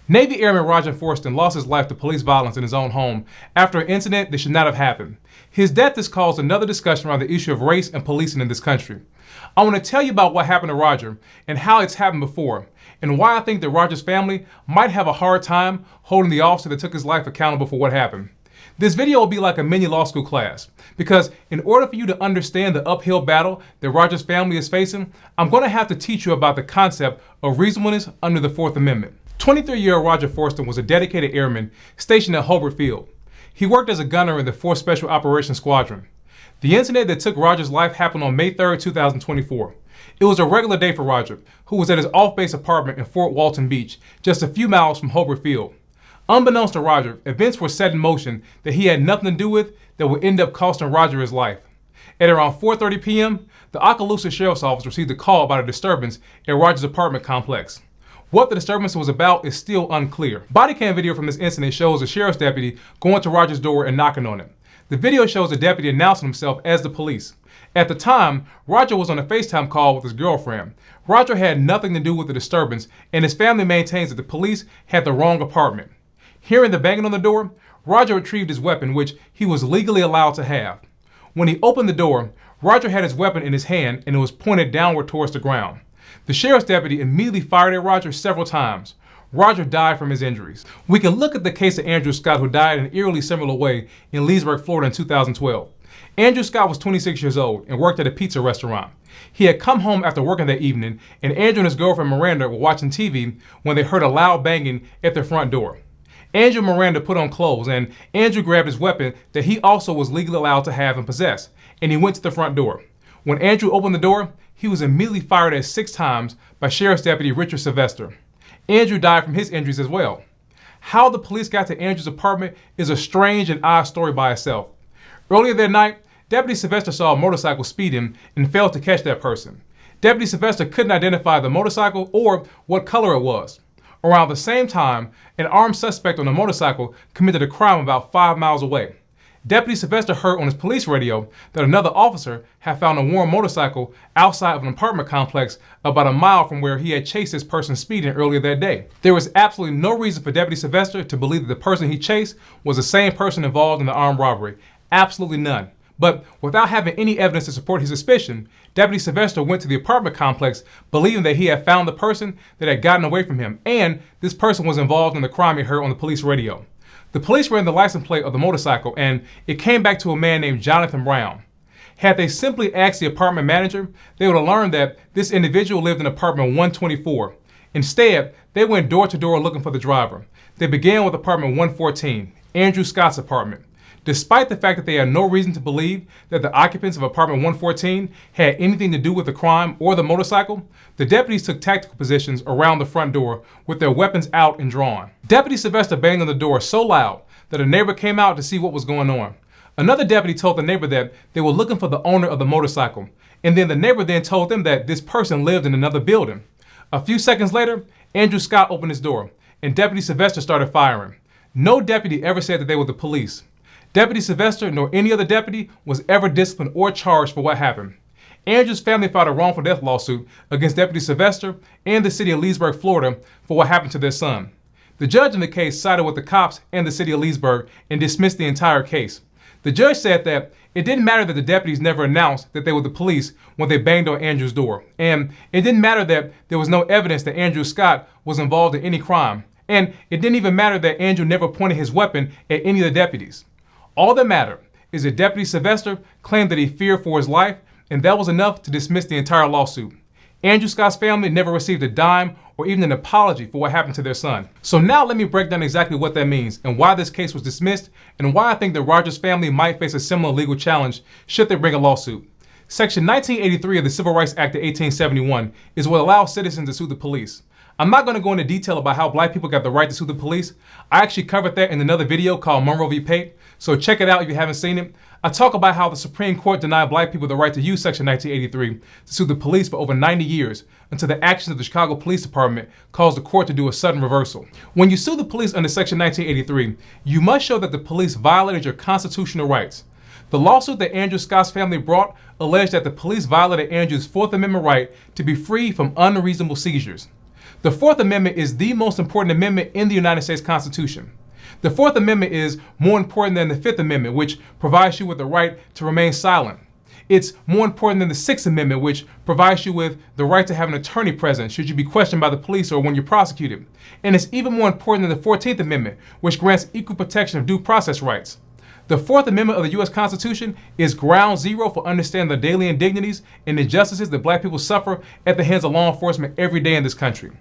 Navy Airman Roger Fortson lost his life to police violence in his own home after an incident that should not have happened. His death has caused another discussion around the issue of race and policing in this country. I want to tell you about what happened to Roger and how it's happened before, and why I think that Roger's family might have a hard time holding the officer that took his life accountable for what happened. This video will be like a mini law school class, because in order for you to understand the uphill battle that Roger's family is facing, I'm going to have to teach you about the concept of reasonableness under the Fourth Amendment. 23-year-old Roger Fortson was a dedicated airman stationed at Hobart Field. He worked as a gunner in the 4th Special Operations Squadron. The incident that took Roger's life happened on May 3, 2024. It was a regular day for Roger, who was at his off-base apartment in Fort Walton Beach, just a few miles from Hobart Field. Unbeknownst to Roger, events were set in motion that he had nothing to do with that would end up costing Roger his life. At around 4:30 p.m., the Okaloosa Sheriff's Office received a call about a disturbance at Roger's apartment complex. What the disturbance was about is still unclear. Body cam video from this incident shows a sheriff's deputy going to Roger's door and knocking on it. The video shows the deputy announcing himself as the police. At the time, Roger was on a FaceTime call with his girlfriend. Roger had nothing to do with the disturbance, and his family maintains that the police had the wrong apartment. Hearing the banging on the door, Roger retrieved his weapon, which he was legally allowed to have. When he opened the door, Roger had his weapon in his hand and it was pointed downward towards the ground. The sheriff's deputy immediately fired at Roger several times. Roger died from his injuries. We can look at the case of Andrew Scott, who died in an eerily similar way in Leesburg, Florida in 2012. Andrew Scott was 26 years old and worked at a pizza restaurant. He had come home after working that evening, and Andrew and his girlfriend Miranda were watching TV when they heard a loud banging at their front door. Andrew and Miranda put on clothes, and Andrew grabbed his weapon that he also was legally allowed to have and possess, and he went to the front door. When Andrew opened the door, he was immediately fired at 6 times by Sheriff's Deputy Richard Sylvester. Andrew died from his injuries as well. How the police got to Andrew's apartment is a strange and odd story by itself. Earlier that night, Deputy Sylvester saw a motorcycle speeding and failed to catch that person. Deputy Sylvester couldn't identify the motorcycle or what color it was. Around the same time, an armed suspect on a motorcycle committed a crime about 5 miles away. Deputy Sylvester heard on his police radio that another officer had found a worn motorcycle outside of an apartment complex about a mile from where he had chased this person speeding earlier that day. There was absolutely no reason for Deputy Sylvester to believe that the person he chased was the same person involved in the armed robbery. Absolutely none. But without having any evidence to support his suspicion, Deputy Sylvester went to the apartment complex believing that he had found the person that had gotten away from him, and this person was involved in the crime he heard on the police radio. The police ran the license plate of the motorcycle, and it came back to a man named Jonathan Brown. Had they simply asked the apartment manager, they would have learned that this individual lived in apartment 124. Instead, they went door to door looking for the driver. They began with apartment 114, Andrew Scott's apartment. Despite the fact that they had no reason to believe that the occupants of apartment 114 had anything to do with the crime or the motorcycle, the deputies took tactical positions around the front door with their weapons out and drawn. Deputy Sylvester banged on the door so loud that a neighbor came out to see what was going on. Another deputy told the neighbor that they were looking for the owner of the motorcycle, and then the neighbor then told them that this person lived in another building. A few seconds later, Andrew Scott opened his door, and Deputy Sylvester started firing. No deputy ever said that they were the police. Deputy Sylvester nor any other deputy was ever disciplined or charged for what happened. Andrew's family filed a wrongful death lawsuit against Deputy Sylvester and the city of Leesburg, Florida, for what happened to their son. The judge in the case sided with the cops and the city of Leesburg and dismissed the entire case. The judge said that it didn't matter that the deputies never announced that they were the police when they banged on Andrew's door, and it didn't matter that there was no evidence that Andrew Scott was involved in any crime, and it didn't even matter that Andrew never pointed his weapon at any of the deputies. All that mattered is that Deputy Sylvester claimed that he feared for his life, and that was enough to dismiss the entire lawsuit. Andrew Scott's family never received a dime or even an apology for what happened to their son. So now let me break down exactly what that means and why this case was dismissed and why I think that Roger's family might face a similar legal challenge should they bring a lawsuit. Section 1983 of the Civil Rights Act of 1871 is what allows citizens to sue the police. I'm not going to go into detail about how black people got the right to sue the police. I actually covered that in another video called Monroe v. Pate, so check it out if you haven't seen it. I talk about how the Supreme Court denied black people the right to use Section 1983 to sue the police for over 90 years until the actions of the Chicago Police Department caused the court to do a sudden reversal. When you sue the police under Section 1983, you must show that the police violated your constitutional rights. The lawsuit that Andrew Scott's family brought alleged that the police violated Andrew's Fourth Amendment right to be free from unreasonable seizures. The Fourth Amendment is the most important amendment in the United States Constitution. The Fourth Amendment is more important than the Fifth Amendment, which provides you with the right to remain silent. It's more important than the Sixth Amendment, which provides you with the right to have an attorney present should you be questioned by the police or when you're prosecuted. And it's even more important than the 14th Amendment, which grants equal protection of due process rights. The Fourth Amendment of the U.S. Constitution is ground zero for understanding the daily indignities and injustices that Black people suffer at the hands of law enforcement every day in this country.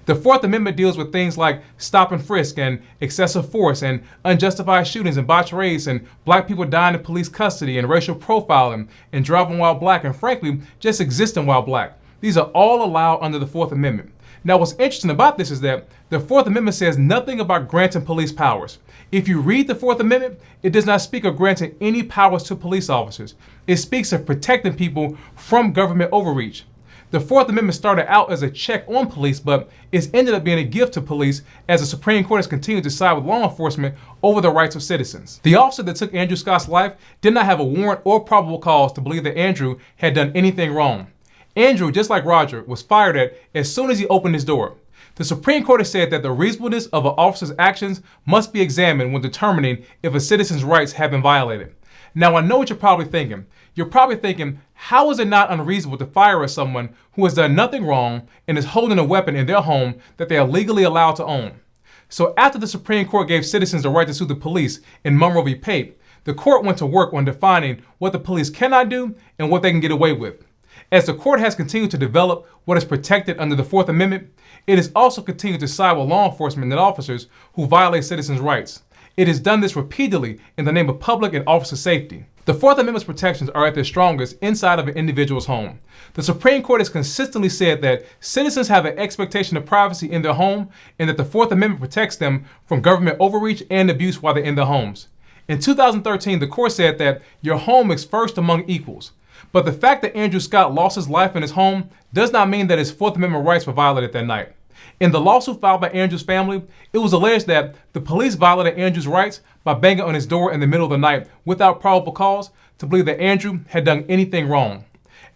The Fourth Amendment deals with things like stop and frisk and excessive force and unjustified shootings and botched raids and Black people dying in police custody and racial profiling and driving while Black and frankly just existing while Black. These are all allowed under the Fourth Amendment. Now what's interesting about this is that the Fourth Amendment says nothing about granting police powers. If you read the Fourth Amendment, it does not speak of granting any powers to police officers. It speaks of protecting people from government overreach. The Fourth Amendment started out as a check on police, but it's ended up being a gift to police as the Supreme Court has continued to side with law enforcement over the rights of citizens. The officer that took Andrew Scott's life did not have a warrant or probable cause to believe that Andrew had done anything wrong. Andrew, just like Roger, was fired at as soon as he opened his door. The Supreme Court has said that the reasonableness of an officer's actions must be examined when determining if a citizen's rights have been violated. Now, I know what you're probably thinking. You're probably thinking, how is it not unreasonable to fire at someone who has done nothing wrong and is holding a weapon in their home that they are legally allowed to own? So after the Supreme Court gave citizens the right to sue the police in Monroe v. Pape, the court went to work on defining what the police cannot do and what they can get away with. As the court has continued to develop what is protected under the Fourth Amendment, it has also continued to side with law enforcement and officers who violate citizens' rights. It has done this repeatedly in the name of public and officer safety. The Fourth Amendment's protections are at their strongest inside of an individual's home. The Supreme Court has consistently said that citizens have an expectation of privacy in their home and that the Fourth Amendment protects them from government overreach and abuse while they're in their homes. In 2013, the court said that your home is first among equals. But the fact that Andrew Scott lost his life in his home does not mean that his Fourth Amendment rights were violated that night. In the lawsuit filed by Andrew's family, it was alleged that the police violated Andrew's rights by banging on his door in the middle of the night without probable cause to believe that Andrew had done anything wrong.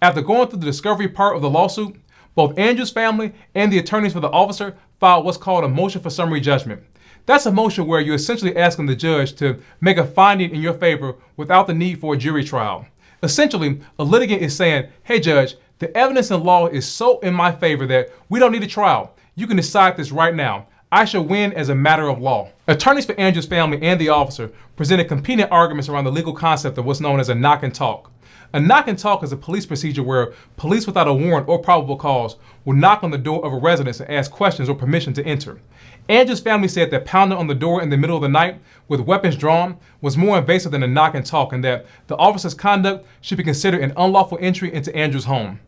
After going through the discovery part of the lawsuit, both Andrew's family and the attorneys for the officer filed what's called a motion for summary judgment. That's a motion where you're essentially asking the judge to make a finding in your favor without the need for a jury trial. Essentially, a litigant is saying, hey judge, the evidence in law is so in my favor that we don't need a trial. You can decide this right now. I shall win as a matter of law. Attorneys for Andrew's family and the officer presented competing arguments around the legal concept of what's known as a knock and talk. A knock and talk is a police procedure where police without a warrant or probable cause will knock on the door of a residence and ask questions or permission to enter. Andrew's family said that pounding on the door in the middle of the night with weapons drawn was more invasive than a knock and talk and that the officer's conduct should be considered an unlawful entry into Andrew's home.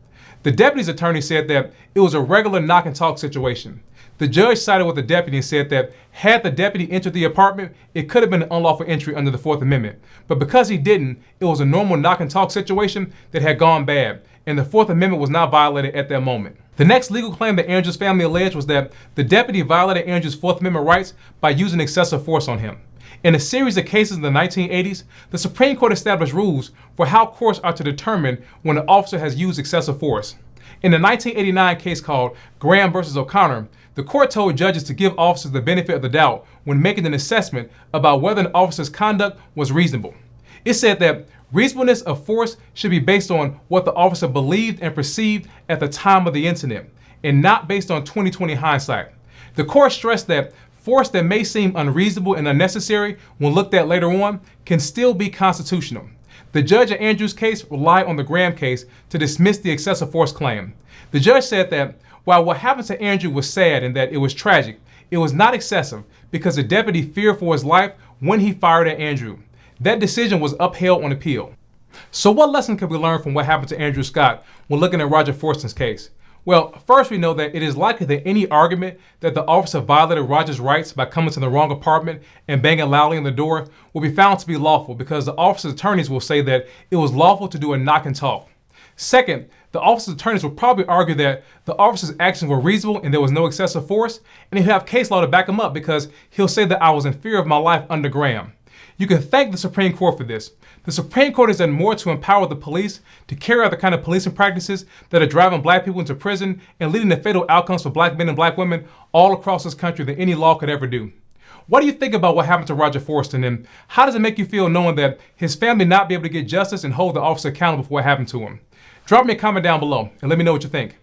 The deputy's attorney said that it was a regular knock and talk situation. The judge sided with the deputy and said that had the deputy entered the apartment, it could have been an unlawful entry under the Fourth Amendment. But because he didn't, it was a normal knock and talk situation that had gone bad, and the Fourth Amendment was not violated at that moment. The next legal claim that Andrew's family alleged was that the deputy violated Andrew's Fourth Amendment rights by using excessive force on him. In a series of cases in the 1980s, the Supreme Court established rules for how courts are to determine when an officer has used excessive force. In the 1989 case called Graham versus O'Connor, the court told judges to give officers the benefit of the doubt when making an assessment about whether an officer's conduct was reasonable. It said that reasonableness of force should be based on what the officer believed and perceived at the time of the incident, and not based on 20/20 hindsight. The court stressed that force that may seem unreasonable and unnecessary when looked at later on can still be constitutional. The judge in Andrew's case relied on the Graham case to dismiss the excessive force claim. The judge said that while what happened to Andrew was sad and that it was tragic, it was not excessive because the deputy feared for his life when he fired at Andrew. That decision was upheld on appeal. So what lesson can we learn from what happened to Andrew Scott when looking at Roger Fortson's case? Well, first we know that it is likely that any argument that the officer violated Roger's rights by coming to the wrong apartment and banging loudly on the door will be found to be lawful because the officer's attorneys will say that it was lawful to do a knock and talk. Second, the officer's attorneys will probably argue that the officer's actions were reasonable and there was no excessive force, and he'll have case law to back him up because he'll say that I was in fear of my life under Graham. You can thank the Supreme Court for this. The Supreme Court has done more to empower the police to carry out the kind of policing practices that are driving black people into prison and leading to fatal outcomes for black men and black women all across this country than any law could ever do. What do you think about what happened to Roger Fortson, and how does it make you feel knowing that his family not be able to get justice and hold the officer accountable for what happened to him? Drop me a comment down below and let me know what you think.